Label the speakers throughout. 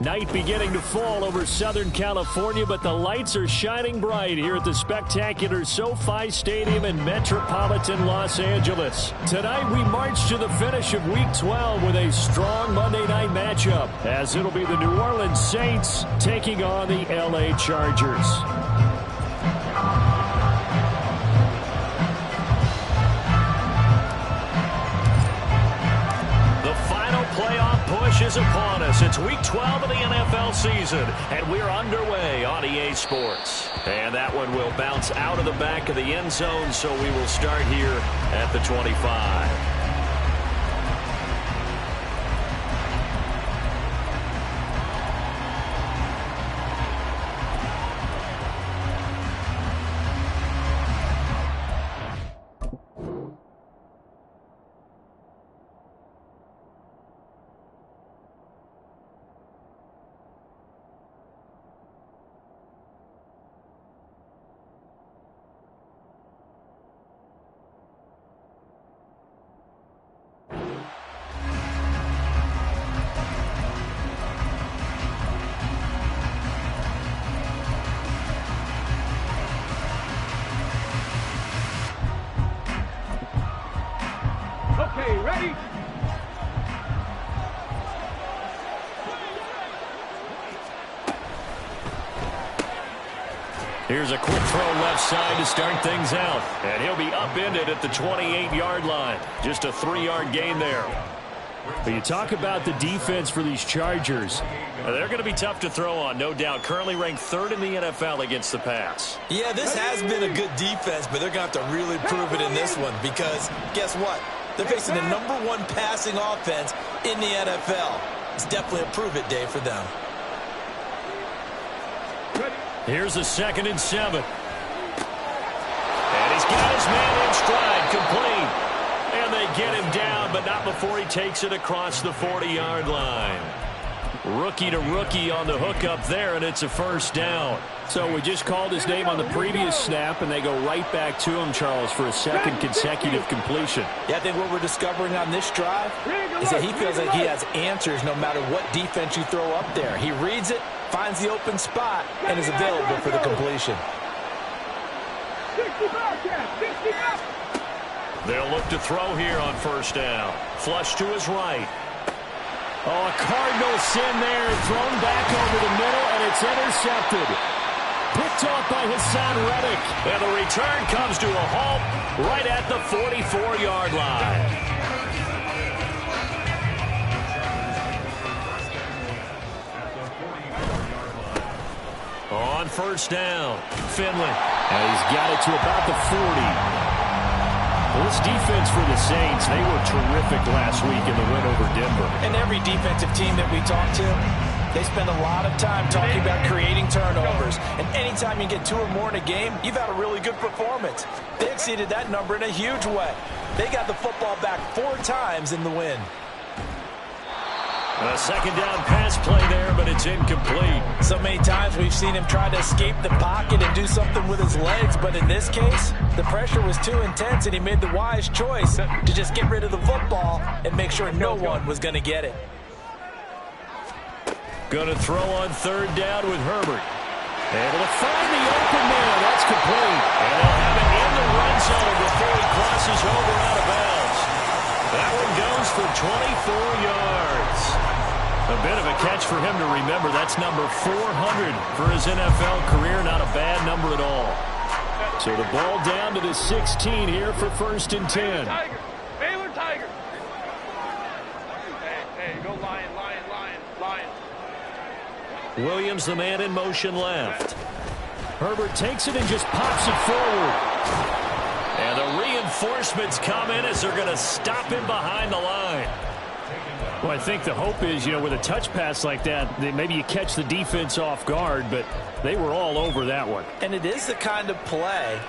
Speaker 1: Night beginning to fall over Southern California, but the lights are shining bright here at the spectacular SoFi Stadium in metropolitan Los Angeles. Tonight we march to the finish of Week 12 with a strong Monday night matchup, as it'll be the New Orleans Saints taking on the LA Chargers.
Speaker 2: Playoff push is upon us. It's Week 12 of the NFL season, and we're underway on EA Sports. And that one will bounce out of the back of the end zone, so we will start here at the 25.
Speaker 3: Okay, ready?
Speaker 2: Here's a quick throw left side to start things out. And he'll be upended at the 28-yard line. Just a 3-yard gain there.
Speaker 1: But you talk about the defense for these Chargers.
Speaker 2: They're going to be tough to throw on, no doubt. Currently ranked 3rd in the NFL against the pass.
Speaker 4: Yeah, this has been a good defense, but they're going to have to really prove it in this one because guess what? They're facing the #1 passing offense in the NFL. It's definitely a prove-it day for them.
Speaker 2: Here's a 2nd and 7. And he's got his man in stride, complete. And they get him down, but not before he takes it across the 40-yard line. Rookie to rookie on the hook up there, and it's a 1st down.
Speaker 1: So we just called his name on the previous snap, and they go right back to him, Charles, for a 2nd consecutive completion.
Speaker 4: Yeah, I think what we're discovering on this drive is that he feels like he has answers no matter what defense you throw up there. He reads it, finds the open spot, and is available for the completion.
Speaker 2: They'll look to throw here on 1st down. Flush to his right.
Speaker 1: Oh, a Cardinal sin there, thrown back over the middle, and it's intercepted. Picked off by Hassan Reddick.
Speaker 2: And the return comes to a halt right at the 44-yard line. On 1st down, Finley.
Speaker 1: And he's got it to about the 40. Well, this defense for the Saints, they were terrific last week in the win over Denver.
Speaker 4: And every defensive team that we talk to, they spend a lot of time talking about creating turnovers. And anytime you get 2 or more in a game, you've had a really good performance. They exceeded that number in a huge way. They got the football back 4 times in the win.
Speaker 2: A 2nd down pass play there, but it's incomplete.
Speaker 4: So many times we've seen him try to escape the pocket and do something with his legs, but in this case, the pressure was too intense and he made the wise choice to just get rid of the football and make sure no one was going to get it.
Speaker 2: Going to throw on 3rd down with Herbert. Able to find the open man. That's complete. And they'll have it in the red zone before he crosses over out of bounds. That one goes for 24 yards. A bit of a catch for him to remember. That's number 400 for his NFL career. Not a bad number at all. So the ball down to the 16 here for 1st and 10.
Speaker 3: Baylor Tiger. Hey, go Lion.
Speaker 2: Williams, the man in motion left. Herbert takes it and just pops it forward. And the reinforcements come in as they're going to stop him behind the line.
Speaker 1: Well, I think the hope is, with a touch pass like that, maybe you catch the defense off guard, but they were all over that one.
Speaker 4: And it is the kind of play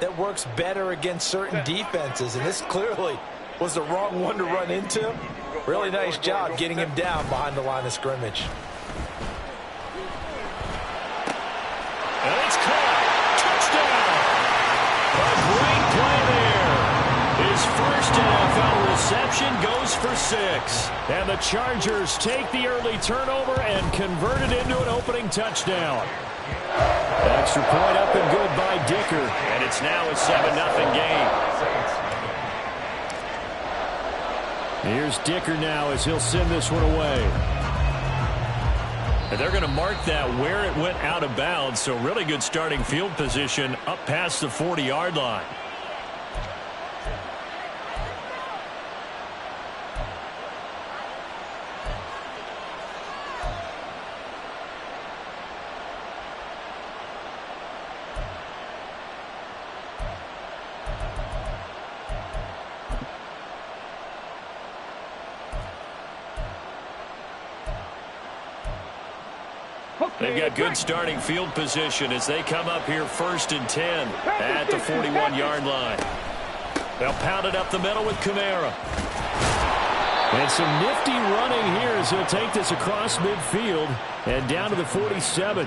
Speaker 4: that works better against certain defenses, and this clearly was the wrong one to run into. Really nice job getting him down behind the line of scrimmage.
Speaker 2: And it's caught. Touchdown. A great play there. His first NFL reception, goes for 6.
Speaker 1: And the Chargers take the early turnover and convert it into an opening touchdown. Extra point up and good by Dicker.
Speaker 2: And it's now a 7-0 game.
Speaker 1: Here's Dicker now as he'll send this one away.
Speaker 2: And they're going to mark that where it went out of bounds, so really good starting field position up past the 40-yard line. They've got good starting field position as they come up here 1st and 10 at the 41-yard line. They'll pound it up the middle with Kamara.
Speaker 1: And some nifty running here as he'll take this across midfield and down to the 47.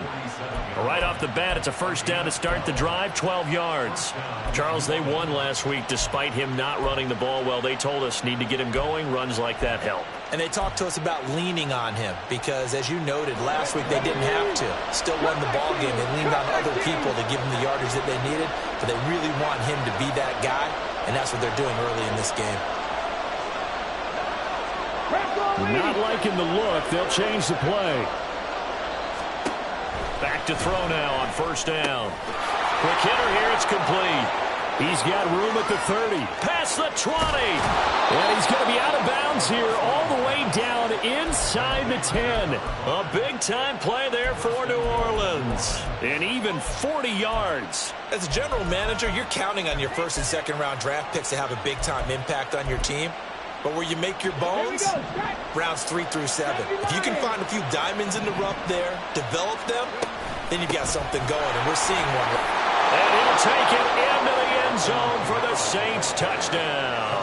Speaker 2: Right off the bat, it's a first down to start the drive, 12 yards. Charles, they won last week despite him not running the ball well. They told us need to get him going. Runs like that help.
Speaker 4: And they talked to us about leaning on him because, as you noted, last week they didn't have to. Still won the ball game. They leaned on other people to give him the yardage that they needed, but they really want him to be that guy, and that's what they're doing early in this game.
Speaker 1: Not liking the look. They'll change the play.
Speaker 2: Back to throw now on first down. Quick hitter here. It's complete.
Speaker 1: He's got room at the 30.
Speaker 2: Past the 20.
Speaker 1: And he's going to be out of bounds here all the way down inside the 10.
Speaker 2: A big-time play there for New Orleans.
Speaker 1: And even 40 yards.
Speaker 4: As a general manager, you're counting on your first and second round draft picks to have a big-time impact on your team. But where you make your bones, rounds 3 through 7. If you can find a few diamonds in the rough there, develop them, then you've got something going, and we're seeing one.
Speaker 2: And he'll take it into the end zone for the Saints touchdown.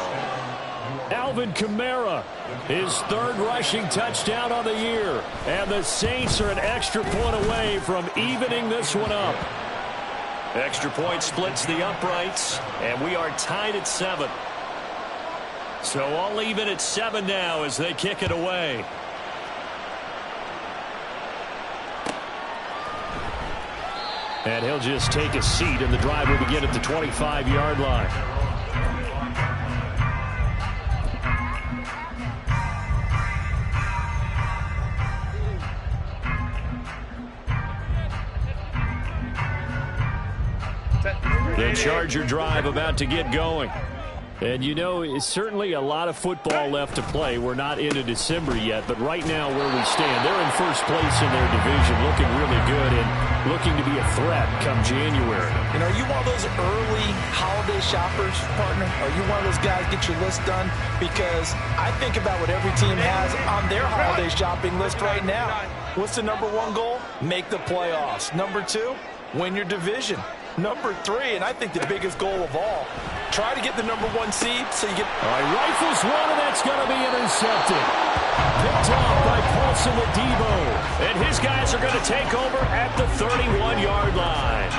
Speaker 1: Alvin Kamara, his 3rd rushing touchdown on the year. And the Saints are an extra point away from evening this one up.
Speaker 2: Extra point splits the uprights, and we are tied at 7. So all even at 7 now as they kick it away.
Speaker 1: And he'll just take a seat, and the drive will begin at the 25-yard line. The Charger drive about to get going. And, you know, it's certainly a lot of football left to play. We're not into December yet, but right now where we stand, they're in first place in their division, looking really good and looking to be a threat come January.
Speaker 4: And are you one of those early holiday shoppers, partner? Are you one of those guys get your list done? Because I think about what every team has on their holiday shopping list right now. What's the number 1 goal? Make the playoffs. Number 2, win your division. Number 3, and I think the biggest goal of all, try to get the number 1 seed so you get...
Speaker 1: All right, rifles one, and that's going to be intercepted. Picked off by Paulson Adebo.
Speaker 2: And his guys are going to take over at the 31-yard line.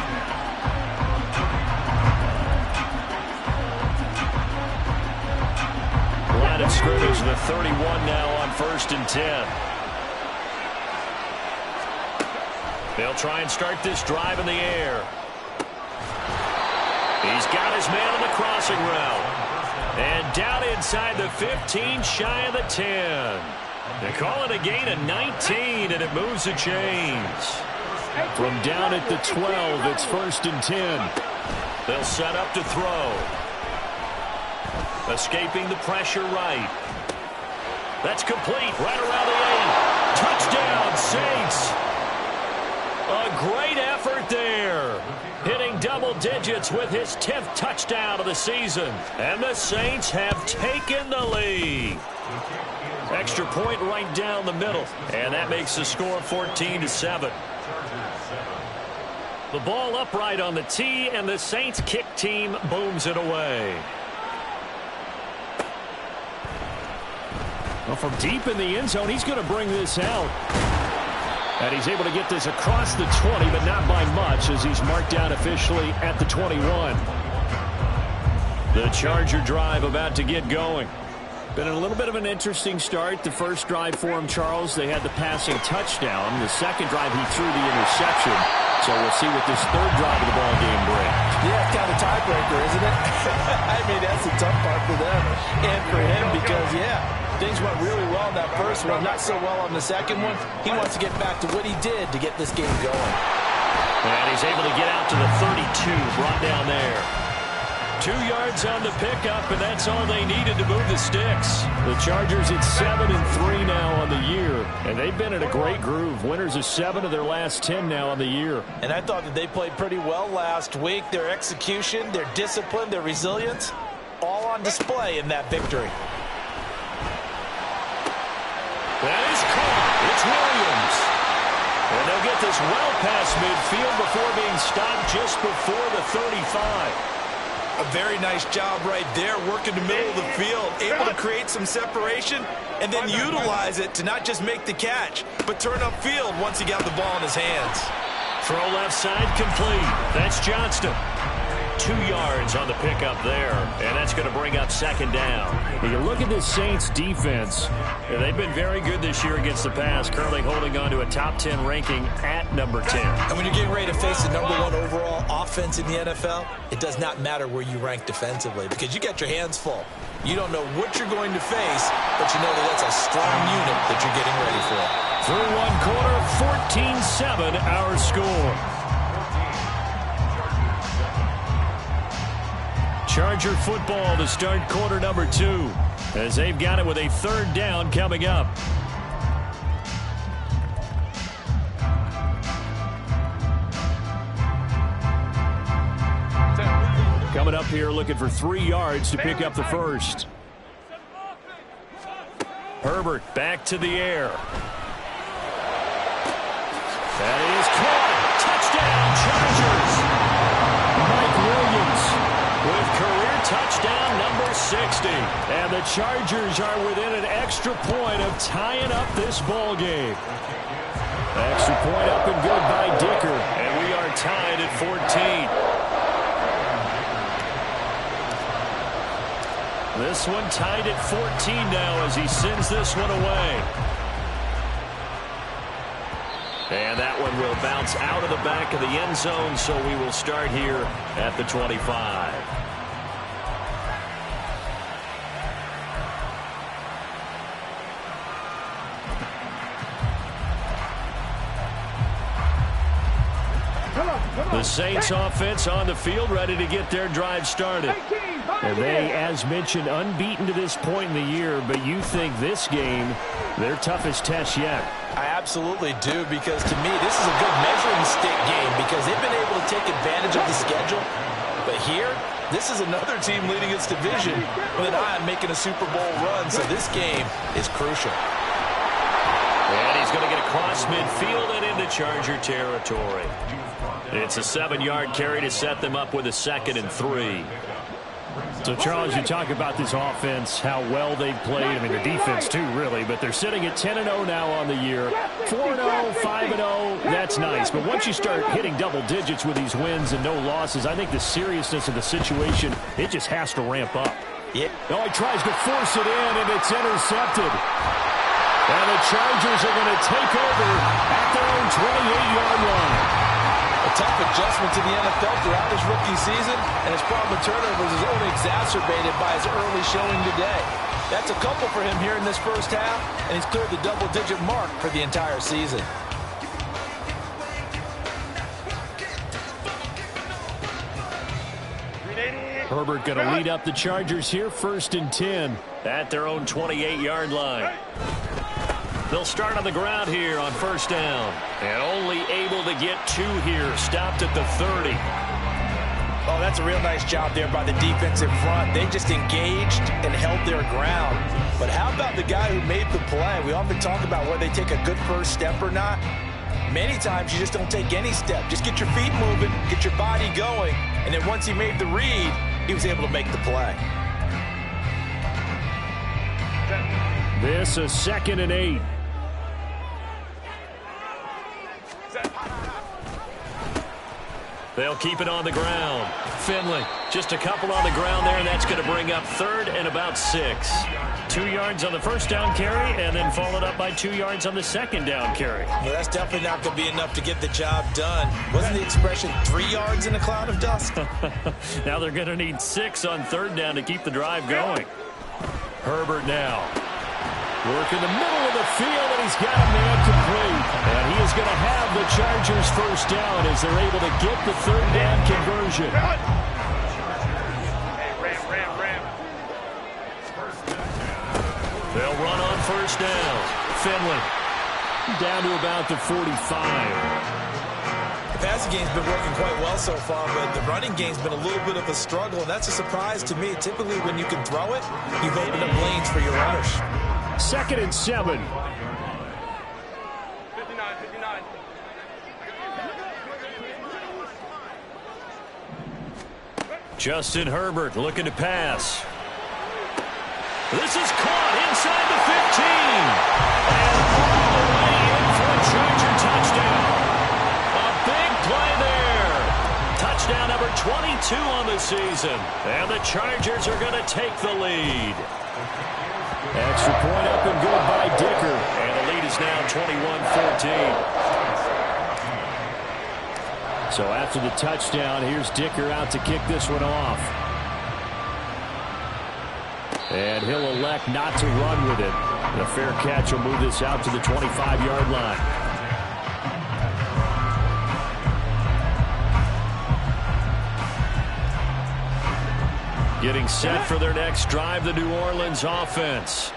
Speaker 2: Line of scrimmage, the 31 now on 1st and 10. They'll try and start this drive in the air. He's got his man on the crossing route. And down inside the 15, shy of the 10. They call it a gain of 19, and it moves the chains.
Speaker 1: From down at the 12, it's 1st and 10.
Speaker 2: They'll set up to throw. Escaping the pressure right. That's complete right around the 8. Touchdown, Saints. A great effort there. Hitting double digits with his 10th touchdown of the season. And the Saints have taken the lead. Extra point right down the middle. And that makes the score 14-7. The ball upright on the tee, and the Saints kick team booms it away.
Speaker 1: Well, from deep in the end zone, he's going to bring this out. And he's able to get this across the 20, but not by much, as he's marked down officially at the 21. The Charger drive about to get going. Been a little bit of an interesting start. The first drive for him, Charles, they had the passing touchdown. The second drive, he threw the interception. So we'll see what this third drive of the ball game brings.
Speaker 4: Yeah, it's kind of a tiebreaker, isn't it? I mean, that's the tough part for them and for him because, yeah, things went really well in that first one, not so well on the second one. He wants to get back to what he did to get this game going.
Speaker 1: And he's able to get out to the 32, brought down there. 2 yards on the pickup, and that's all they needed to move the sticks. The Chargers at 7-3 now on the year, and they've been in a great groove. Winners of 7 of their last 10 now on the year.
Speaker 4: And I thought that they played pretty well last week. Their execution, their discipline, their resilience, all on display in that victory.
Speaker 1: That is caught. It's Williams. And they'll get this well past midfield before being stopped just before the 35.
Speaker 4: A very nice job right there, working the middle of the field, able to create some separation and then utilize it to not just make the catch, but turn upfield once he got the ball in his hands.
Speaker 1: Throw left side complete. That's Johnston. 2 yards on the pickup there, and that's going to bring up second down. When you look at this Saints defense, they've been very good this year against the pass, currently holding on to a top 10 ranking at number 10.
Speaker 4: And when you're getting ready to face the #1 overall offense in the NFL, it does not matter where you rank defensively because you got your hands full. You don't know what you're going to face, but you know that that's a strong unit that you're getting ready for.
Speaker 1: Through one quarter, 14-7 our score. Charger football to start quarter number 2 as they've got it with a third down coming up. Coming up here looking for 3 yards to pick up the first. Herbert back to the air. That is caught. Touchdown Chargers. Mike Williams with career touchdown number 60. And the Chargers are within an extra point of tying up this ball game. Extra point up and good by Dicker. And we are tied at 14. This one tied at 14 now as he sends this one away. And that one will bounce out of the back of the end zone, so we will start here at the 25. The Saints offense on the field, ready to get their drive started. And they, as mentioned, unbeaten to this point in the year, but you think this game, their toughest test yet.
Speaker 4: I absolutely do, because to me, this is a good measuring stick game because they've been able to take advantage of the schedule. But here, this is another team leading its division with an eye on making a Super Bowl run, so this game is crucial.
Speaker 1: And he's going to get across midfield and into Charger territory. It's a 7-yard carry to set them up with a 2nd and 3. So, Charles, you talk about this offense, how well they've played. I mean, the defense, too, really. But they're sitting at 10-0 now on the year. 4-0, 5-0, that's nice. But once you start hitting double digits with these wins and no losses, I think the seriousness of the situation, it just has to ramp up.
Speaker 4: Yeah.
Speaker 1: Oh, he tries to force it in, and it's intercepted. And the Chargers are going to take over at their own 28-yard line.
Speaker 4: A tough adjustment to the NFL throughout his rookie season, and his problem with turnovers is only exacerbated by his early showing today. That's a couple for him here in this first half, and he's cleared the double-digit mark for the entire season.
Speaker 1: Herbert going to lead up the Chargers here, 1st and 10 at their own 28-yard line. They'll start on the ground here on 1st down. And only able to get 2 here. Stopped at the 30.
Speaker 4: Oh, that's a real nice job there by the defense in front. They just engaged and held their ground. But how about the guy who made the play? We often talk about whether they take a good first step or not. Many times you just don't take any step. Just get your feet moving, get your body going. And then once he made the read, he was able to make the play.
Speaker 1: This a 2nd and 8. They'll keep it on the ground. Finley, just a couple on the ground there, and that's going to bring up 3rd and about 6. 2 yards on the first down carry, and then followed up by 2 yards on the second down carry.
Speaker 4: Well, that's definitely not going to be enough to get the job done. Wasn't the expression 3 yards in a cloud of dust?
Speaker 1: Now they're going to need 6 on third down to keep the drive going. Herbert now. Work in the middle of the field, and he's got a man complete. And he is going to have the Chargers first down as they're able to get the third down conversion. They'll run on first down. Finley down to about the 45.
Speaker 4: The passing game's been working quite well so far, but the running game's been a little bit of a struggle, and that's a surprise to me. Typically, when you can throw it, you've opened up lanes for your runners.
Speaker 1: 2nd and 7.
Speaker 3: 59.
Speaker 1: Justin Herbert looking to pass. This is caught inside the 15. And all the way in for a Charger touchdown. A big play there. Touchdown number 22 on the season. And the Chargers are going to take the lead. Extra point up and good by Dicker. And the lead is now 21-14. So after the touchdown, here's Dicker out to kick this one off. And he'll elect not to run with it. And a fair catch will move this out to the 25-yard line. Getting set for their next drive, the New Orleans offense.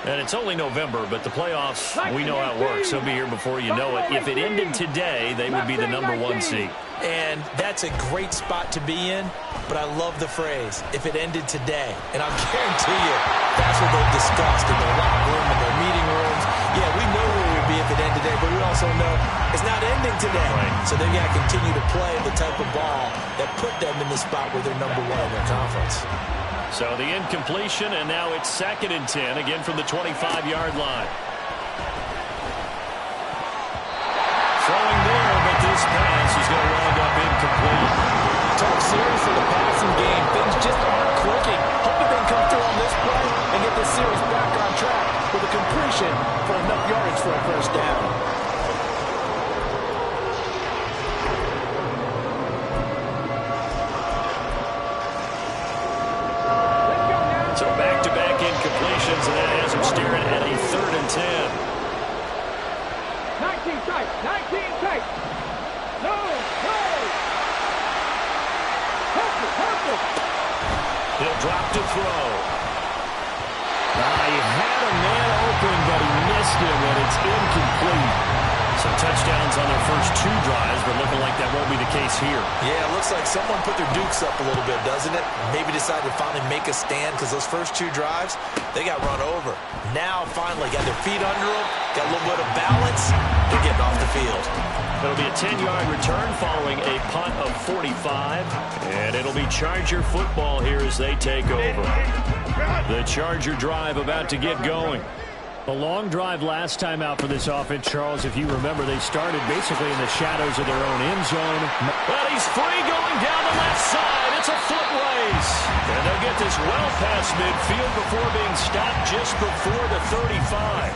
Speaker 1: And it's only November, but the playoffs, we know how it works. They'll be here before you know it. If it ended today, they would be the #1 seed.
Speaker 4: And that's a great spot to be in, but I love the phrase, if it ended today. And I'll guarantee you, that's what they've discussed in their locker room, in their meeting rooms. Yeah, we know where we'd be if it ended today, but we also know it's not ending today.
Speaker 1: Right.
Speaker 4: So they've got to continue to play the type of ball that put them in the spot where they're #1 in their conference.
Speaker 1: So the incompletion, and now it's 2nd and 10, again from the 25-yard line. Throwing there, but this pass is going to wind up incomplete.
Speaker 4: Talk serious in the passing game. Things just aren't clicking. Hoping they can come through on this play and get this series back on track with a completion for enough yardage for a first down.
Speaker 1: So back-to-back incompletions, and that has him staring at a 3rd and 10.
Speaker 3: 19 tight. No.
Speaker 1: He'll drop to throw. He had a man open, but he missed him, and it's incomplete. Some touchdowns on their first 2 drives, but looking like that won't be the case here.
Speaker 4: Yeah, it looks like someone put their dukes up a little bit, doesn't it? Maybe decided to finally make a stand because those first 2 drives, they got run over. Now, finally, got their feet under them, got a little bit of balance. They're getting off the field.
Speaker 1: It'll be a 10-yard return following a punt of 45, and it'll be Charger football here as they take over. The Charger drive about to get going. A long drive last time out for this offense, Charles. If you remember, they started basically in the shadows of their own end zone. But he's free going down the left side. It's a foot race. And they'll get this well past midfield before being stopped just before the 35.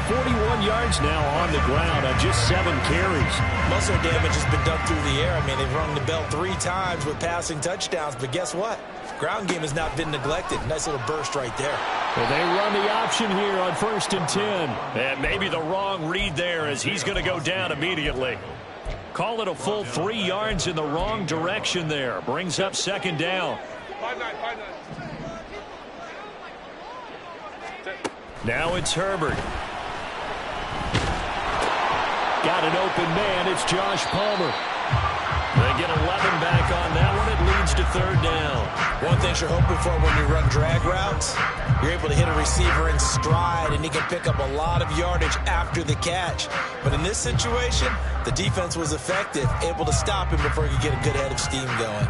Speaker 1: 41 yards now on the ground on just 7 carries.
Speaker 4: Most of their damage has been done through the air. I mean, they've rung the bell 3 times with passing touchdowns. But guess what? Ground game has not been neglected. Nice little burst right there.
Speaker 1: Well, they run the option here on 1st and 10. And maybe the wrong read there as he's going to go down immediately. Call it a full 3 yards in the wrong direction there. Brings up 2nd down.
Speaker 3: 5-9.
Speaker 1: Now it's Herbert. Got an open man. It's Josh Palmer. They get 11 back on that one. It leads to 3rd down.
Speaker 4: One thing you're hoping for when you run drag routes, you're able to hit a receiver in stride, and he can pick up a lot of yardage after the catch. But in this situation, the defense was effective, able to stop him before he could get a good head of steam going.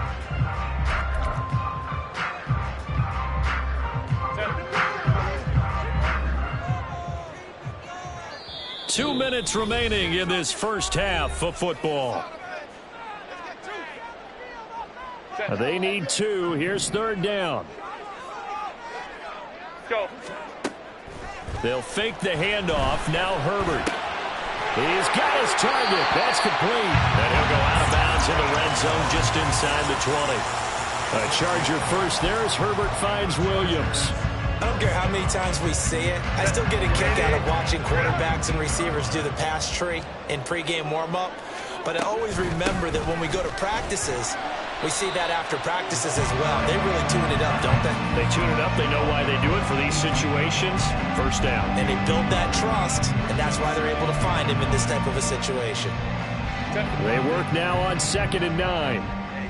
Speaker 1: Two minutes remaining in this first half of football. They need 2. Here's 3rd down.
Speaker 3: go.
Speaker 1: They'll fake the handoff. Now Herbert. He's got his target. That's complete.
Speaker 2: And he'll go out of bounds in the red zone just inside the 20.
Speaker 1: A Charger first there as Herbert finds Williams.
Speaker 4: I don't care how many times we see it. I still get a kick out of watching quarterbacks and receivers do the pass tree in pregame warm-up. But I always remember that when we go to practices, we see that after practices as well. They really tune it up, don't they?
Speaker 2: They tune it up. They know why they do it for these situations. First down.
Speaker 4: And they build that trust, and that's why they're able to find him in this type of a situation.
Speaker 1: They work now on 2nd and 9.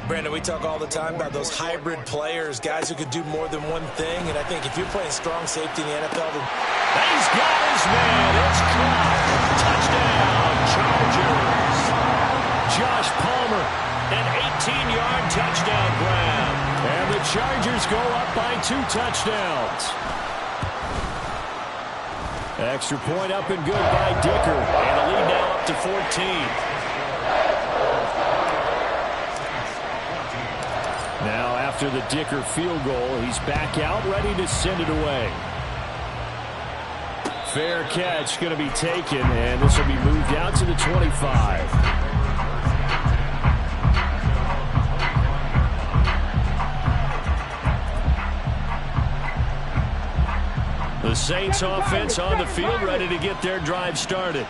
Speaker 4: Brandon, we talk all the time about those hybrid players, guys who could do more than one thing. And I think if you're playing strong safety in the NFL, then
Speaker 1: he's got his man. It's caught. Touchdown, Chargers. Josh Palmer, an 18-yard touchdown grab. And the Chargers go up by 2 touchdowns. Extra point up and good by Dicker.
Speaker 2: And the lead now up to 14.
Speaker 1: Now after the Dicker field goal, he's back out, ready to send it away. Fair catch going to be taken, and this will be moved out to the 25. The Saints offense on the field, ready to get their drive started.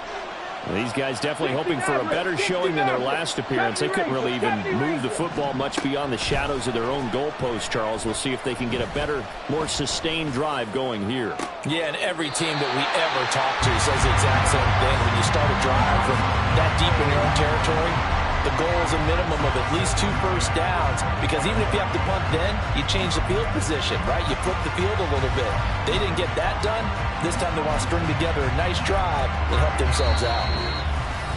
Speaker 1: These guys definitely hoping for a better showing than their last appearance. They couldn't really even move the football much beyond the shadows of their own goalpost, Charles. We'll see if they can get a better, more sustained drive going here.
Speaker 4: Yeah, and every team that we ever talk to says the exact same thing. When you start a drive from that deep in your own territory, the goal is a minimum of at least 2 first downs, because even if you have to punt then, you change the field position, right? You flip the field a little bit. They didn't get that done. This time they want to string together a nice drive and help themselves out.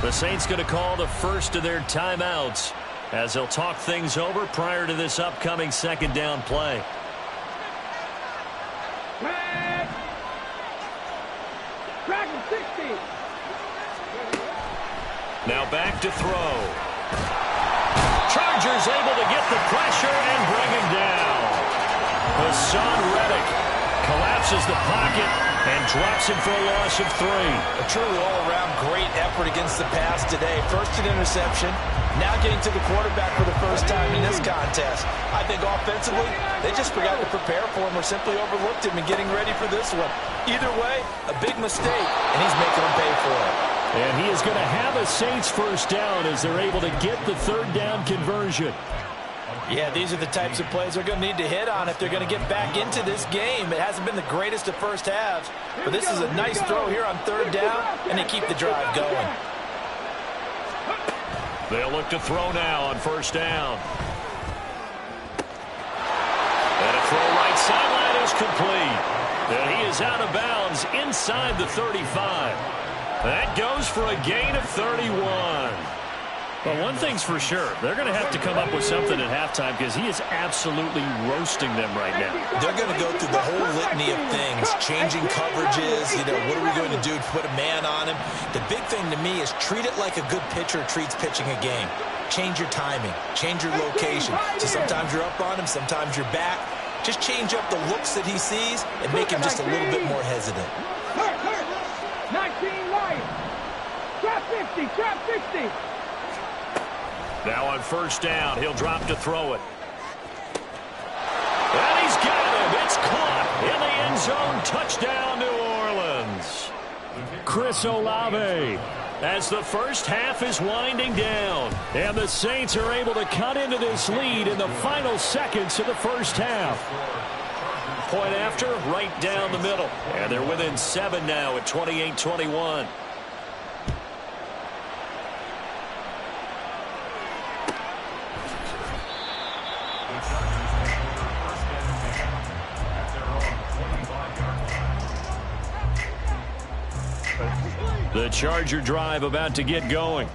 Speaker 2: The Saints going to call the first of their timeouts as they'll talk things over prior to this upcoming 2nd down play.
Speaker 3: Track 60.
Speaker 2: Now back to throw. Chargers able to get the pressure and bring him down. Hassan Reddick collapses the pocket and drops him for a loss of 3.
Speaker 4: A truly all-around great effort against the pass today. First an interception, now getting to the quarterback for the first time in this contest. I think offensively, they just forgot to prepare for him or simply overlooked him in getting ready for this one. Either way, a big mistake, and he's making them pay for it.
Speaker 1: And he is going to have a Saints first down as they're able to get the 3rd down conversion.
Speaker 4: Yeah, these are the types of plays they're going to need to hit on if they're going to get back into this game. It hasn't been the greatest of first halves, but this is a nice throw here on 3rd down, and they keep the drive going.
Speaker 2: They'll look to throw now on 1st down. And a throw right sideline is complete. And he is out of bounds inside the 35. That goes for a gain of 31.
Speaker 1: Well, one thing's for sure. They're going to have to come up with something at halftime because he is absolutely roasting them right now.
Speaker 4: They're going to go through the whole litany of things, changing coverages, what are we going to do to put a man on him? The big thing to me is treat it like a good pitcher treats pitching a game. Change your timing, change your location. So sometimes you're up on him, sometimes you're back. Just change up the looks that he sees and make him just a little bit more hesitant.
Speaker 3: 19 right. Trap 50, trap 50.
Speaker 2: Now on 1st down, he'll drop to throw it. And he's got him. It's caught in the end zone. Touchdown, New Orleans.
Speaker 1: Chris Olave, as the first half is winding down. And the Saints are able to cut into this lead in the final seconds of the first half.
Speaker 2: Point after, right down the middle. And they're within 7 now at 28-21.
Speaker 1: The Charger drive about to get going.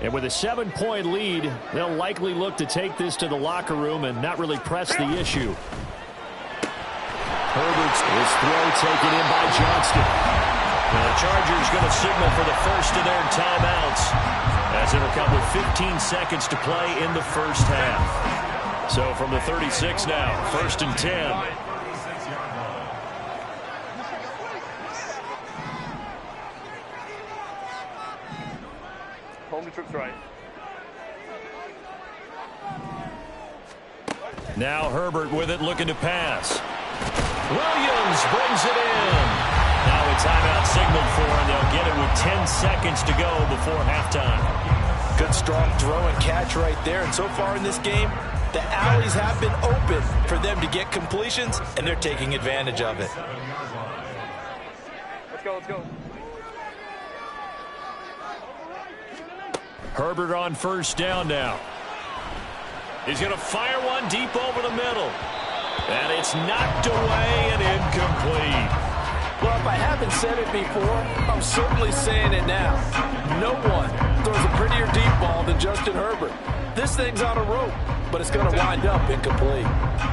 Speaker 1: And with a 7-point lead, they'll likely look to take this to the locker room and not really press the issue. Herbert's throw taken in by Johnston.
Speaker 2: And the Chargers going to signal for the first of their timeouts as it'll come with 15 seconds to play in the first half. So from the 36 now, 1st and 10.
Speaker 1: Now Herbert with it, looking to pass. Williams brings it in. Now a timeout signaled for, and they'll get it with 10 seconds to go before halftime.
Speaker 4: Good, strong throw and catch right there. And so far in this game, the alleys have been open for them to get completions, and they're taking advantage of it.
Speaker 3: Let's go, let's go.
Speaker 1: Herbert on first down now. He's going to fire one deep over the middle. And it's knocked away and incomplete.
Speaker 4: Well, if I haven't said it before, I'm certainly saying it now. No one throws a prettier deep ball than Justin Herbert. This thing's on a rope, but it's going to wind up incomplete.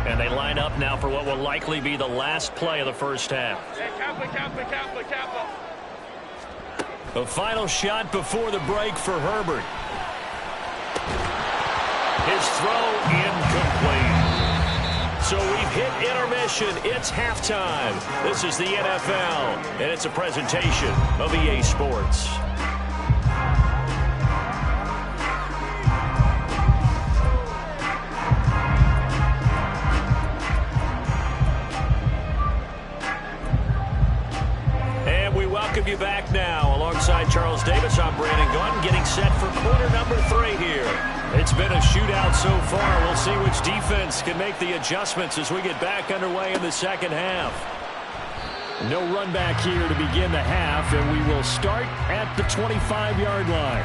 Speaker 1: And they line up now for what will likely be the last play of the first half.
Speaker 3: Hey, Kappa.
Speaker 1: The final shot before the break for Herbert. His throw incomplete. So we've hit intermission. It's halftime. This is the NFL, and it's a presentation of EA Sports. And we welcome you back now. Alongside Charles Davis, I'm Brandon Gunn, getting set for quarter number 3 here. It's been a shootout so far. We'll see which defense can make the adjustments as we get back underway in the second half. No run back here to begin the half, and we will start at the 25-yard line.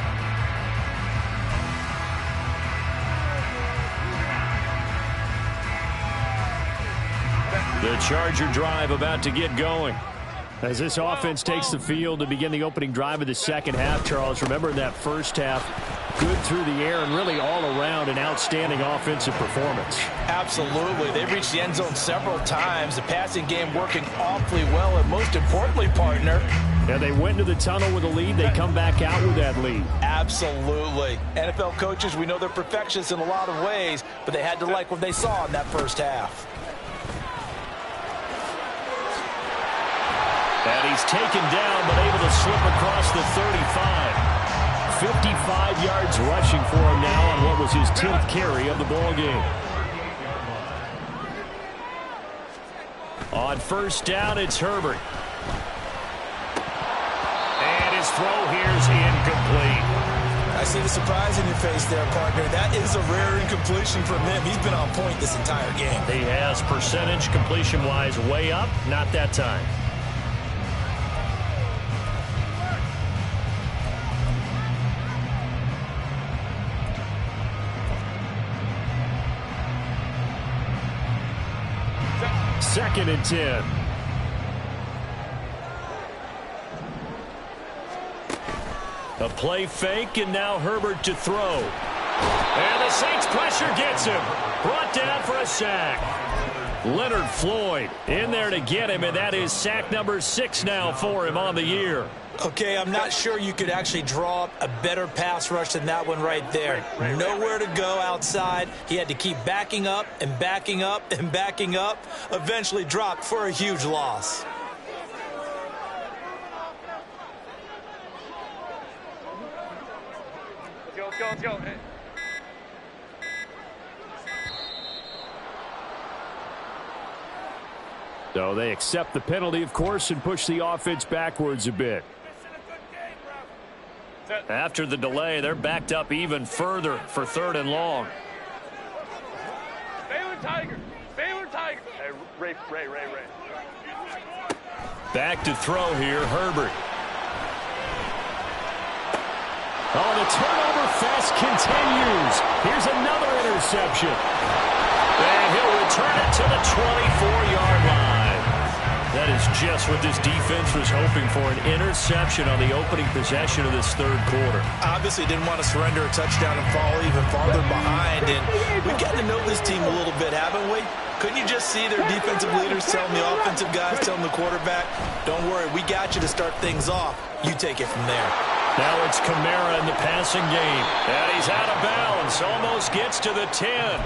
Speaker 1: The Charger drive about to get going. As this offense takes the field to begin the opening drive of the second half, Charles, remember in that first half, good through the air and really all around an outstanding offensive performance.
Speaker 4: Absolutely. They've reached the end zone several times. The passing game working awfully well, and most importantly, partner.
Speaker 1: Yeah, they went to the tunnel with a lead. They come back out with that lead.
Speaker 4: Absolutely. NFL coaches, we know they're perfectionists in a lot of ways, but they had to like what they saw in that first half.
Speaker 1: And he's taken down, but able to slip across the 35. 55 yards rushing for him now on what was his 10th carry of the ball game. On first down, it's Herbert. And his throw here's incomplete.
Speaker 4: I see the surprise in your face there, partner. That is a rare incompletion from him. He's been on point this entire game.
Speaker 1: He has percentage completion-wise way up, not that time. Second and 10. A play fake, and now Herbert to throw. And the Saints pressure gets him. Brought down for a sack. Leonard Floyd in there to get him, and that is sack number 6 now for him on the year.
Speaker 4: Okay, I'm not sure you could actually draw up a better pass rush than that one right there. Nowhere to go outside. He had to keep backing up and backing up and backing up. Eventually dropped for a huge loss.
Speaker 3: Let's go. Hey.
Speaker 1: So they accept the penalty, of course, and push the offense backwards a bit. After the delay, they're backed up even further for 3rd and long.
Speaker 3: Baylor Tiger. Hey, Ray.
Speaker 1: Back to throw here, Herbert. Oh, the turnover fest continues. Here's another interception. And he'll return it to the 24-yard line. That is just what this defense was hoping for, an interception on the opening possession of this 3rd quarter.
Speaker 4: Obviously didn't want to surrender a touchdown and fall even farther behind. And we've gotten to know this team a little bit, haven't we? Couldn't you just see their defensive leaders telling the offensive guys, telling the quarterback, don't worry, we got you to start things off. You take it from there.
Speaker 1: Now it's Kamara in the passing game. And he's out of bounds. Almost gets to the 10.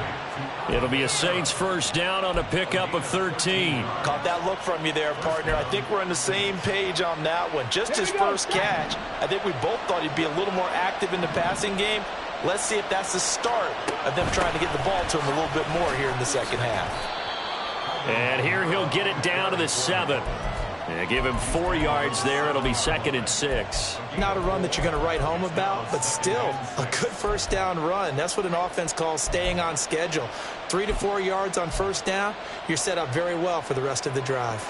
Speaker 1: It'll be a Saints first down on a pickup of 13.
Speaker 4: Caught that look from you there, partner. I think we're on the same page on that one. Just his first catch. I think we both thought he'd be a little more active in the passing game. Let's see if that's the start of them trying to get the ball to him a little bit more here in the second half.
Speaker 1: And here he'll get it down to the 7. And give him 4 yards there. It'll be 2nd and 6.
Speaker 4: Not a run that you're going to write home about, but still a good first down run. That's what an offense calls staying on schedule. 3 to 4 yards on first down. You're set up very well for the rest of the drive.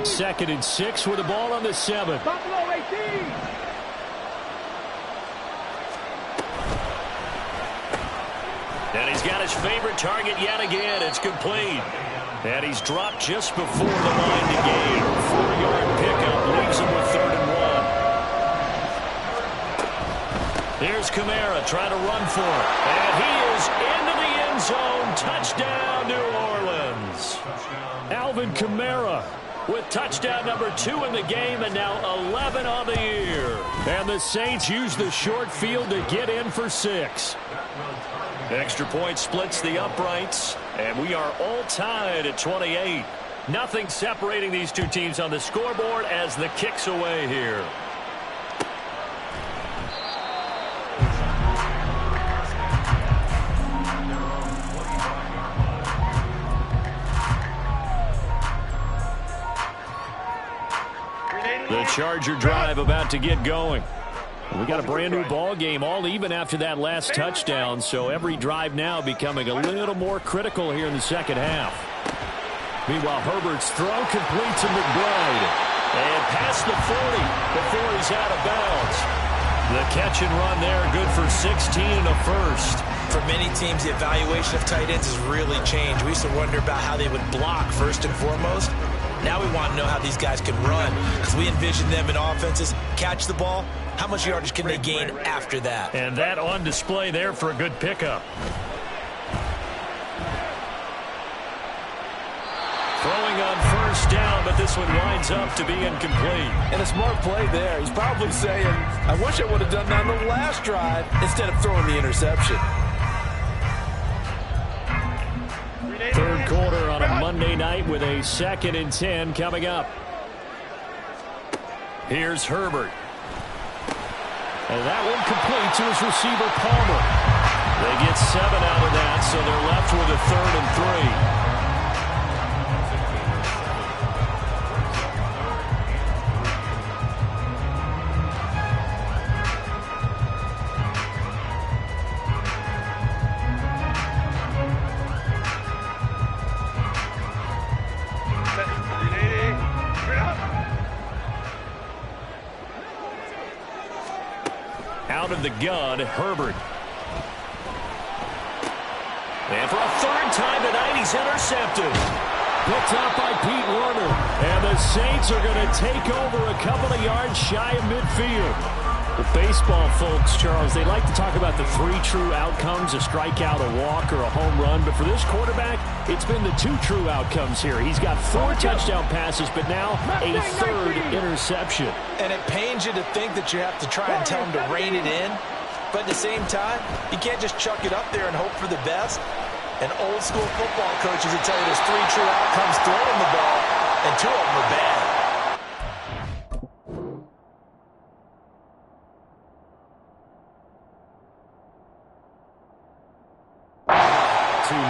Speaker 1: 2nd and 6 with the ball on the 7.
Speaker 3: Buffalo 18.
Speaker 1: And he's got his favorite target yet again. It's complete. And he's dropped just before the line to gain. 4-yard pickup leaves him with 3rd and 1. Here's Kamara trying to run for it. And he is into the end zone. Touchdown, New Orleans. Alvin Kamara with touchdown number 2 in the game, and now 11 on the year. And the Saints use the short field to get in for 6. Extra point splits the uprights, and we are all tied at 28. Nothing separating these two teams on the scoreboard as the kick's away here. The Charger drive about to get going. We got a brand new ball game, all even after that last touchdown, so every drive now becoming a little more critical here in the second half. Meanwhile, Herbert's throw complete to McBride. And past the 40 before he's out of bounds. The catch and run there, good for 16 and a first.
Speaker 4: For many teams, the evaluation of tight ends has really changed. We used to wonder about how they would block first and foremost. Now we want to know how these guys can run, because we envision them in offenses catch the ball. How much yardage can they gain after that?
Speaker 1: And that on display there for a good pickup. Throwing on first down, but this one winds up to be incomplete.
Speaker 4: And a smart play there. He's probably saying, I wish I would have done that on the last drive instead of throwing the interception.
Speaker 1: Third quarter on a Monday night with a 2nd and 10 coming up. Here's Herbert. And that one complete to his receiver, Palmer. They get 7 out of that, so they're left with a 3rd and 3. Out of the gun, Herbert. And for a 3rd time tonight, he's intercepted. Picked up by Pete Werner. And the Saints are going to take over a couple of yards shy of midfield. The baseball folks, Charles, they like to talk about the 3 true outcomes, a strikeout, a walk, or a home run. But for this quarterback, it's been the 2 true outcomes here. He's got 4 touchdown passes, but now a 3rd interception.
Speaker 4: And it pains you to think that you have to try and tell him to rein it in. But at the same time, you can't just chuck it up there and hope for the best. And old school football coaches will tell you there's 3 true outcomes throwing the ball, and 2 of them are bad.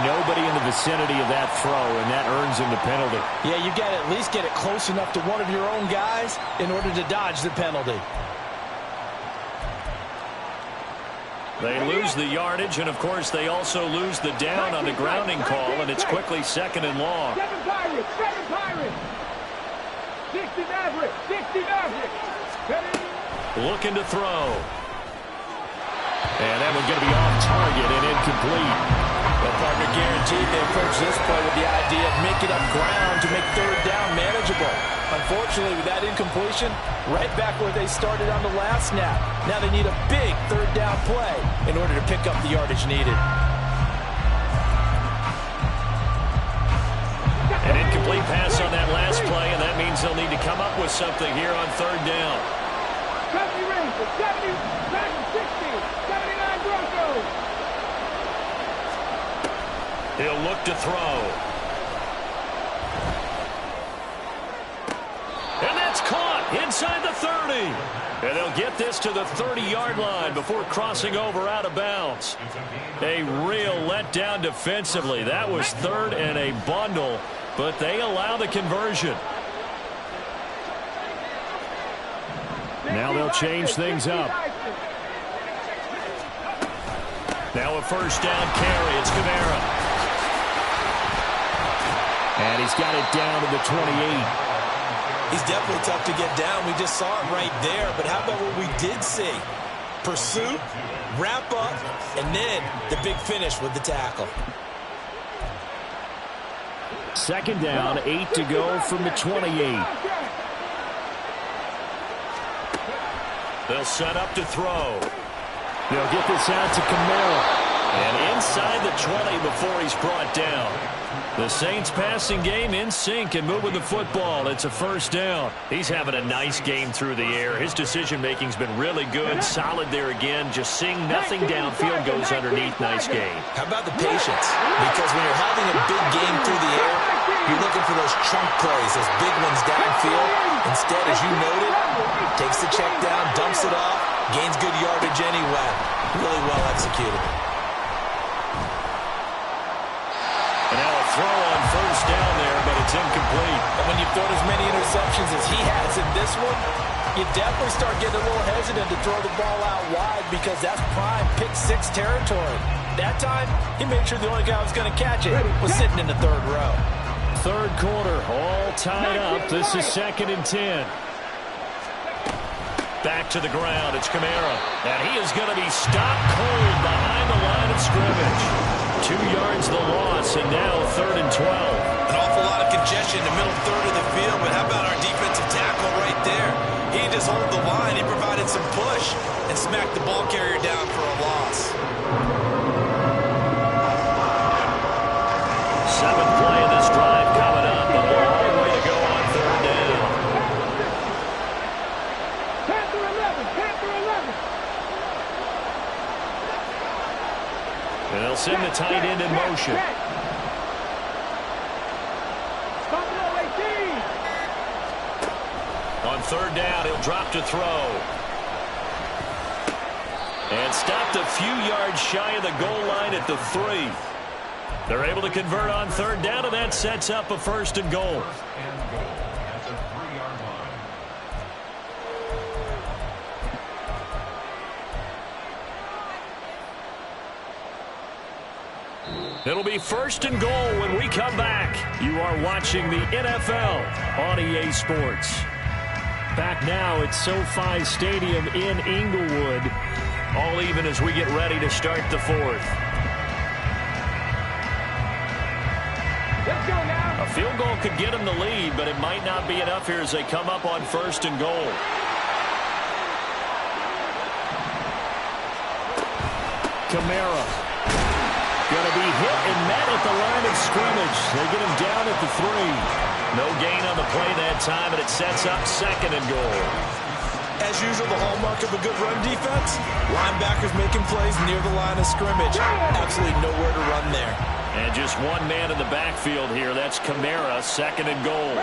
Speaker 1: Nobody in the vicinity of that throw, and that earns him the penalty.
Speaker 4: Yeah, you got to at least get it close enough to one of your own guys in order to dodge the penalty.
Speaker 1: They lose the yardage, and of course they also lose the down on the grounding call, and it's quickly 2nd and long.
Speaker 3: 7 Pirates, 7 Pirates. 60 Mavericks, 60 Mavericks.
Speaker 1: Looking to throw. And that one's going to be off target and incomplete.
Speaker 4: The partner guaranteed they approach this play with the idea of making up ground to make 3rd down manageable. Unfortunately, with that incompletion, right back where they started on the last snap. Now they need a big 3rd down play in order to pick up the yardage needed.
Speaker 1: An incomplete pass on that last play, and that means they'll need to come up with something here on 3rd down.
Speaker 3: 70 Rangers, 70, 60, 79 Broncos.
Speaker 1: He'll look to throw. And that's caught inside the 30. And they'll get this to the 30-yard line before crossing over out of bounds. A real letdown defensively. That was third and a bundle, but they allow the conversion. Now they'll change things up. Now a first down carry. It's Kamara. And he's got it down to the 28.
Speaker 4: He's definitely tough to get down. We just saw it right there. But how about what we did see? Pursuit, wrap up, and then the big finish with the tackle.
Speaker 1: Second down, 8 to go from the 28. They'll set up to throw. They'll get this out to Kamara. And inside the 20 before he's brought down. The Saints passing game in sync and moving the football. It's a first down. He's having a nice game through the air. His decision-making's been really good. Solid there again. Just seeing nothing downfield goes underneath. Nice game.
Speaker 4: How about the patience? Because when you're having a big game through the air, you're looking for those chunk plays, those big ones downfield. Instead, as you noted, takes the check down, dumps it off, gains good yardage anyway. Really well executed.
Speaker 1: And now a throw on first down there, but it's incomplete.
Speaker 4: And when you've thrown as many interceptions as he has in this one, you definitely start getting a little hesitant to throw the ball out wide because that's prime pick-6 territory. That time, he made sure the only guy who was going to catch it was sitting in the third row.
Speaker 1: Third quarter, all tied up. This is 2nd and 10. Back to the ground. It's Kamara. And he is going to be stopped cold behind the line of scrimmage. 2 yards the loss, and now 3rd and 12.
Speaker 4: An awful lot of congestion in the middle third of the field, but how about our defensive tackle right there? He just hold the line. He provided some push and smacked the ball carrier down for a loss.
Speaker 1: 7th play of this drive coming up. A long way to go on 3rd down.
Speaker 3: Panther 11, Panther 11.
Speaker 1: And they'll send the tight end in motion. On 3rd down, he'll drop to throw. And stopped a few yards shy of the goal line at the 3. They're able to convert on 3rd down, and that sets up a 1st and goal. It'll be 1st and goal when we come back. You are watching the NFL on EA Sports. Back now at SoFi Stadium in Inglewood. All even as we get ready to start the 4th.
Speaker 3: Let's go now.
Speaker 1: A field goal could get them the lead, but it might not be enough here as they come up on 1st and goal. Kamara. Going to be hit and met at the line of scrimmage. They get him down at the 3. No gain on the play that time, and it sets up 2nd and goal.
Speaker 4: As usual, the hallmark of a good run defense, linebackers making plays near the line of scrimmage. Absolutely nowhere to run there.
Speaker 1: And just one man in the backfield here. That's Kamara, 2nd and goal.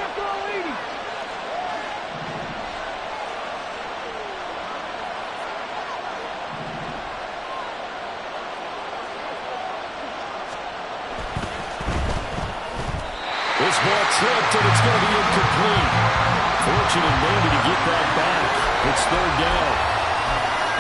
Speaker 1: This ball tripped, and it's going to be incomplete. Fortunate maybe to get that back. It's 3rd down.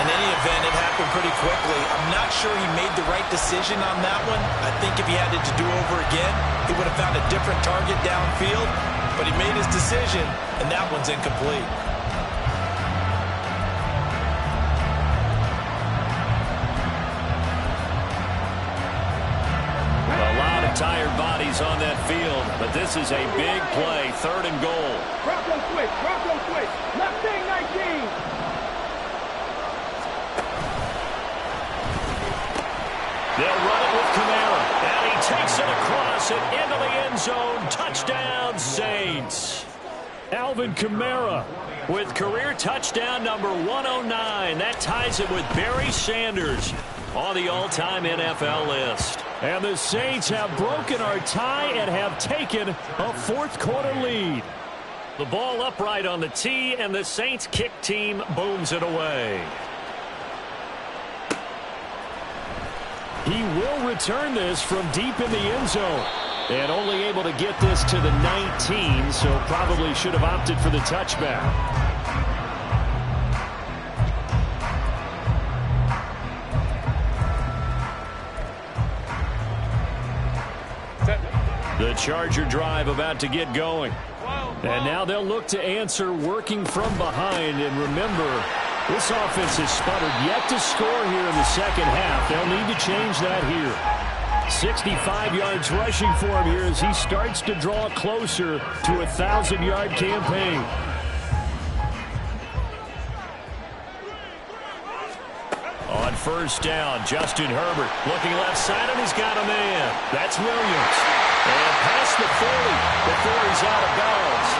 Speaker 4: In any event, it happened pretty quickly. I'm not sure he made the right decision on that one. I think if he had it to do over again, he would have found a different target downfield. But he made his decision, and that one's incomplete.
Speaker 1: Tired bodies on that field, but this is a big play. 3rd and goal.
Speaker 3: Bronco switch. Left thing 19.
Speaker 1: They'll run it with Kamara, and he takes it across and into the end zone. Touchdown, Saints. Alvin Kamara with career touchdown number 109. That ties it with Barry Sanders on the all-time NFL list. And the Saints have broken our tie and have taken a 4th quarter lead. The ball upright on the tee, and the Saints kick team booms it away. He will return this from deep in the end zone. And only able to get this to the 19, so probably should have opted for the touchback. The Charger drive about to get going. And now they'll look to answer working from behind. And remember, this offense has sputtered yet to score here in the second half. They'll need to change that here. 65 yards rushing for him here as he starts to draw closer to a 1,000-yard campaign. On first down, Justin Herbert looking left side, and he's got a man. That's Williams. And past the 40 before he's out of bounds.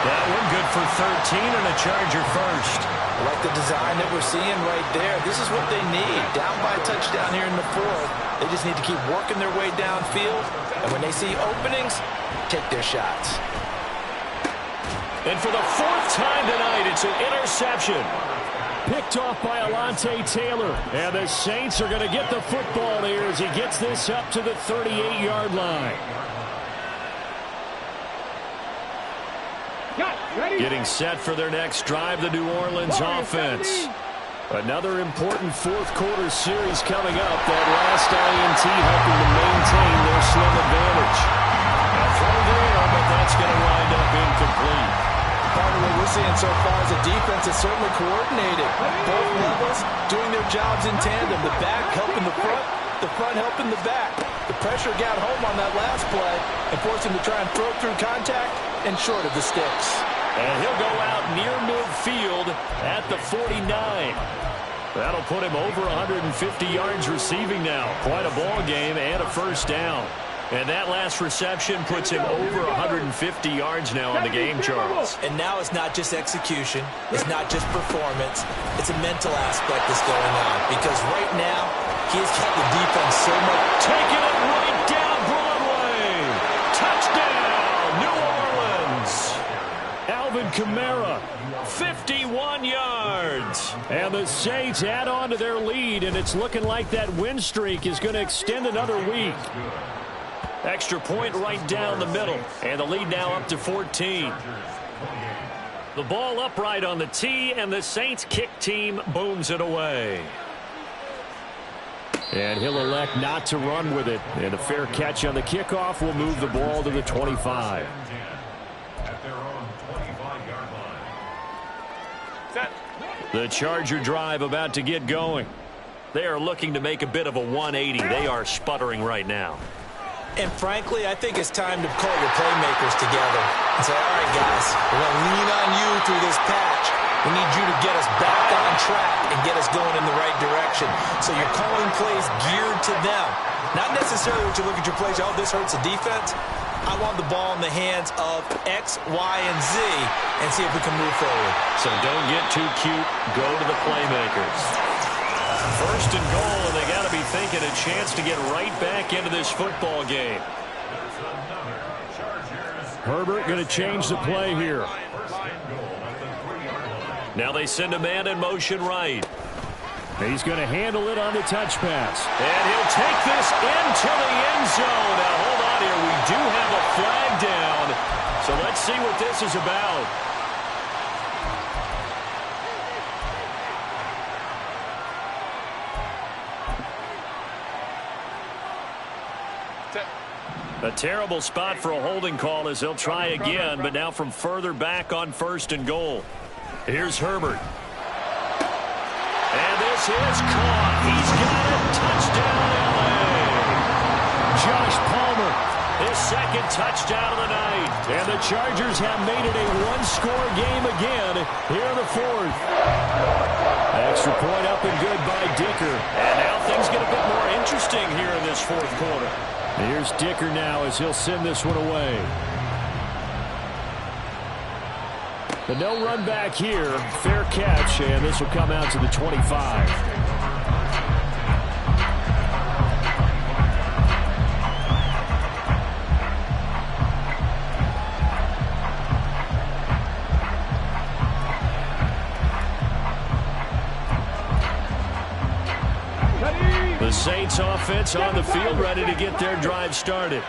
Speaker 1: That one good for 13 and a Charger first.
Speaker 4: I like the design that we're seeing right there. This is what they need. Down by a touchdown here in the fourth. They just need to keep working their way downfield. And when they see openings, take their shots.
Speaker 1: And for the fourth time tonight, it's an interception. Picked off by Alontae Taylor. And the Saints are going to get the football here as he gets this up to the 38-yard line. Getting set for their next drive, the New Orleans offense. Another important fourth quarter series coming up. That last INT helping to maintain their slim advantage. A throw there, but that's going to wind up incomplete.
Speaker 4: Part of what we're seeing so far is a defense that's certainly coordinated. Both levels doing their jobs in tandem. The back helping the front helping the back. The pressure got home on that last play and forced him to try and throw through contact and short of the sticks.
Speaker 1: And he'll go out near midfield at the 49. That'll put him over 150 yards receiving now. Quite a ball game and a first down. And that last reception puts him over 150 yards now on the game, Charles.
Speaker 4: And now it's not just execution. It's not just performance. It's a mental aspect that's going on. Because right now, he has kept the defense so much.
Speaker 1: Taking it right down Broadway. Touchdown, New Orleans. Alvin Kamara, 51 yards. And the Saints add on to their lead, and it's looking like that win streak is going to extend another week. Extra point right down the middle, and the lead now up to 14. The ball upright on the tee, and the Saints kick team booms it away. And he'll elect not to run with it. And a fair catch on the kickoff will move the ball to the 25. The Charger drive about to get going. They are looking to make a bit of a 180. They are sputtering right now.
Speaker 4: And frankly, I think it's time to call your playmakers together and say, all right, guys, we're going to lean on you through this patch. We need you to get us back on track and get us going in the right direction. So you're calling plays geared to them. Not necessarily what you look at your plays, oh, this hurts the defense. I want the ball in the hands of X, Y, and Z and see if we can move forward.
Speaker 1: So don't get too cute. Go to the playmakers. First and goal, and they got to be thinking a chance to get right back into this football game. Herbert going to change the play here. Now they send a man in motion right. He's going to handle it on the touch pass. And he'll take this into the end zone. Now hold on here. We do have a flag down. So let's see what this is about. A terrible spot for a holding call as they'll try again, but now from further back on first and goal. Here's Herbert. And this is caught. He's got it. Touchdown, L.A. Josh Palmer, his second touchdown of the night. And the Chargers have made it a one-score game again here in the fourth. Extra point up and good by Dicker. And now things get a bit more interesting here in this fourth quarter. Here's Dicker now as he'll send this one away. The no run back here. Fair catch, and this will come out to the 25. offense on the field, ready to get their drive started.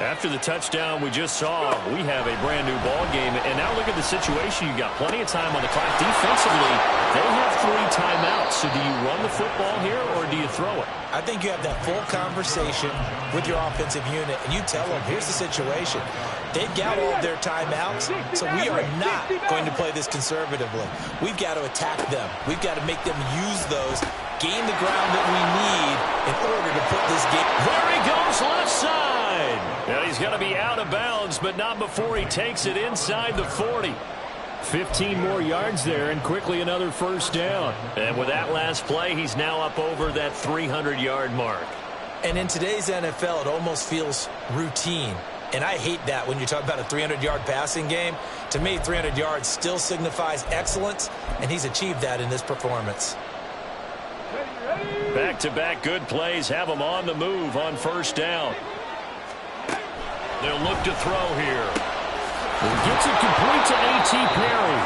Speaker 1: After the touchdown we just saw, we have a brand-new ball game. And now look at the situation. You got plenty of time on the clock. Defensively, they have 3 timeouts. So do you run the football here or do you throw it?
Speaker 4: I think you have that full conversation with your offensive unit, and you tell them, here's the situation. They've got all of their timeouts, so we are not going to play this conservatively. We've got to attack them. We've got to make them use those, gain the ground that we need in order to put this game.
Speaker 1: There he goes, left side. Now he's going to be out of bounds, but not before he takes it inside the 40. 15 more yards there, and quickly another first down. And with that last play, he's now up over that 300-yard mark.
Speaker 4: And in today's NFL, it almost feels routine. And I hate that when you talk about a 300-yard passing game. To me, 300 yards still signifies excellence, and he's achieved that in this performance.
Speaker 1: Back-to-back good plays have him on the move on first down. They'll look to throw here. He gets it complete to A.T. Perry.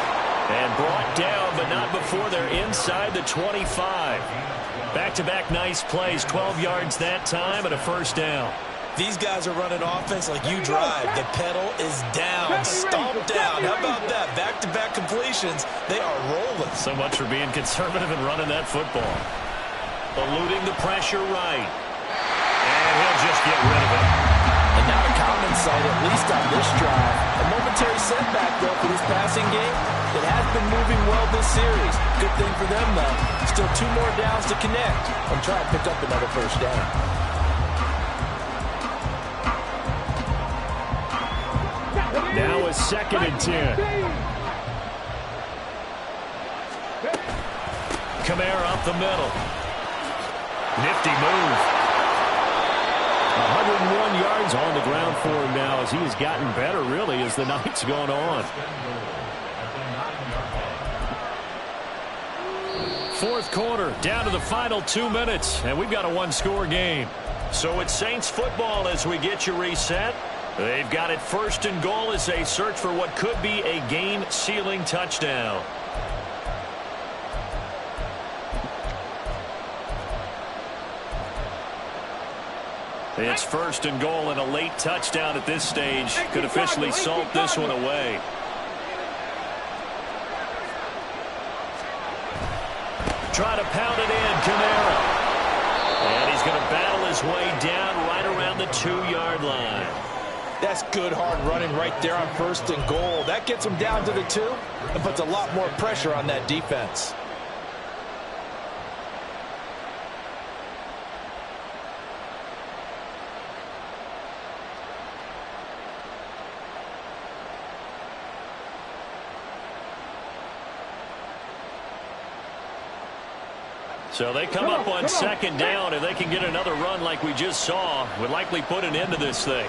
Speaker 1: And brought down, but not before they're inside the 25. Back-to-back nice plays, 12 yards that time and a first down.
Speaker 4: These guys are running offense like you drive. The pedal is down, stomped down. How about that? Back-to-back completions. They are rolling.
Speaker 1: So much for being conservative and running that football. Eluding the pressure right. And he'll just get rid of it.
Speaker 4: And not a common sight, at least on this drive. A momentary setback, though, for this passing game. It has been moving well this series. Good thing for them, though. Still 2 more downs to connect and try and pick up another first down.
Speaker 1: Now a 2nd and 10. Kamara up the middle. Nifty move. 101 yards on the ground for him now as he has gotten better, really, as the night's gone on. 4th quarter, down to the final 2 minutes, and we've got a 1-score game. So it's Saints football as we get you reset. They've got it 1st and goal as they search for what could be a game-sealing touchdown. It's 1st and goal, and a late touchdown at this stage could officially salt this one away. Try to pound it in, Kamara. And he's going to battle his way down right around the 2-yard line.
Speaker 4: That's good hard running right there on 1st and goal. That gets him down to the 2 and puts a lot more pressure on that defense.
Speaker 1: So they come up on 2nd down, and they can get another run like we just saw. Would likely put an end to this thing.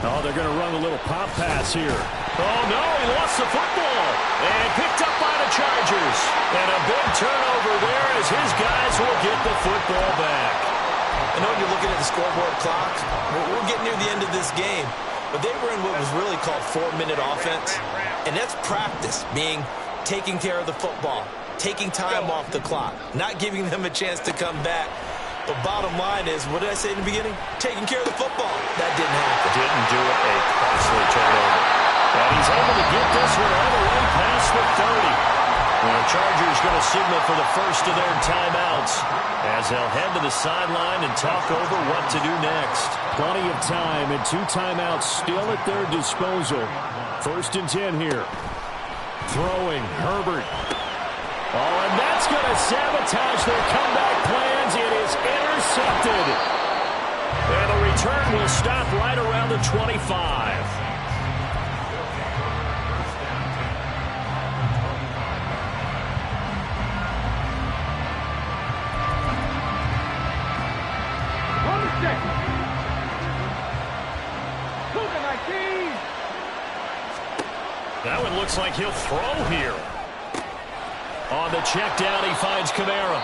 Speaker 1: Oh, they're going to run a little pop pass here. Oh, no, he lost the football. And picked up by the Chargers. And a big turnover there as his guys will get the football back.
Speaker 4: I know you're looking at the scoreboard clock. We're getting near the end of this game. But they were in what was really called 4-minute offense. And that's practice, being taking care of the football, taking time off the clock, not giving them a chance to come back. But bottom line is, what did I say in the beginning? Taking care of the football. That didn't happen.
Speaker 1: Didn't do it. A costly turnover. And he's able to get this one all the way past the 30. And the Chargers going to signal for the first of their timeouts as they'll head to the sideline and talk over what to do next. Plenty of time and 2 timeouts still at their disposal. 1st and 10 here. Throwing, Herbert. Oh, and that's going to sabotage their comeback plans. It is intercepted. And the return will stop right around the 25. That one looks like he'll throw here. On the check down, he finds Kamara.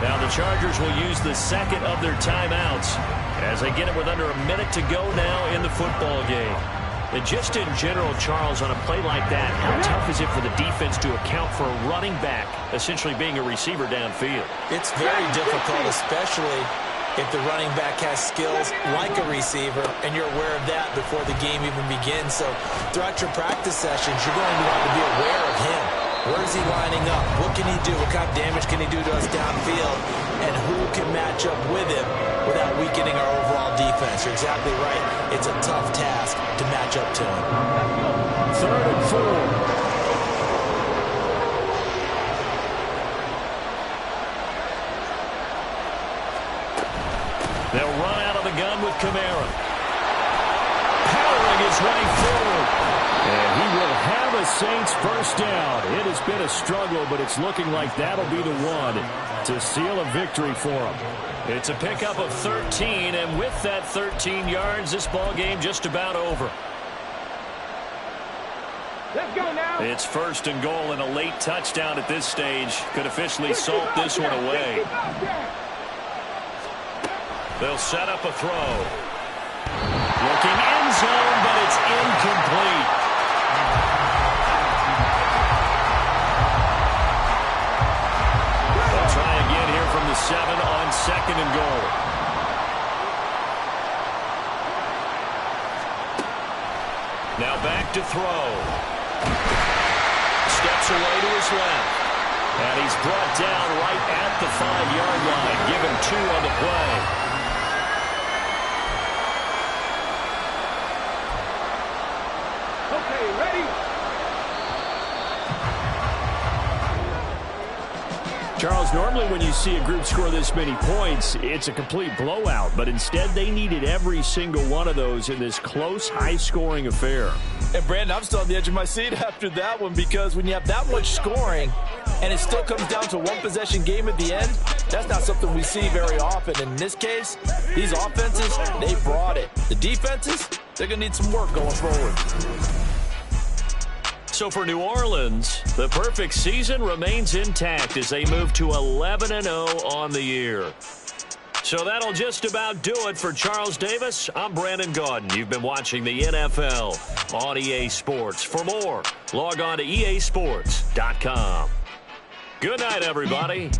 Speaker 1: Now the Chargers will use the 2nd of their timeouts as they get it with under a minute to go now in the football game.
Speaker 2: And just in general, Charles, on a play like that, how tough is it for the defense to account for a running back essentially being a receiver downfield?
Speaker 4: It's very difficult, especially if the running back has skills like a receiver, and you're aware of that before the game even begins. So throughout your practice sessions, you're going to want to be aware of him. Where is he lining up? What can he do? What kind of damage can he do to us downfield? And who can match up with him without weakening our overall defense? You're exactly right. It's a tough task to match up to him.
Speaker 1: 3rd and 4.
Speaker 2: They'll run out of the gun with Kamara. Powering his way forward.
Speaker 1: And he will have a Saints first down. It has been a struggle, but it's looking like that'll be the one to seal a victory for him.
Speaker 2: It's a pickup of 13, and with that 13 yards, this ball game just about over.
Speaker 3: Let's go now.
Speaker 2: It's 1st and goal, and a late touchdown at this stage could officially salt this one away. They'll set up a throw. Looking end zone, but it's incomplete. They'll try again here from the 7 on 2nd and goal. Now back to throw. Steps away to his left. And he's brought down right at the 5-yard line. Give him 2 on the play.
Speaker 3: Okay, ready?
Speaker 1: Charles, normally when you see a group score this many points, it's a complete blowout. But instead, they needed every single one of those in this close, high-scoring affair.
Speaker 4: And, Brandon, I'm still on the edge of my seat after that one, because when you have that much scoring and it still comes down to one possession game at the end, that's not something we see very often. And in this case, these offenses, they brought it. The defenses, they're going to need some work going forward.
Speaker 2: So for New Orleans, the perfect season remains intact as they move to 11-0 on the year. So that'll just about do it for Charles Davis. I'm Brandon Gaudin. You've been watching the NFL on EA Sports. For more, log on to easports.com. Good night, everybody.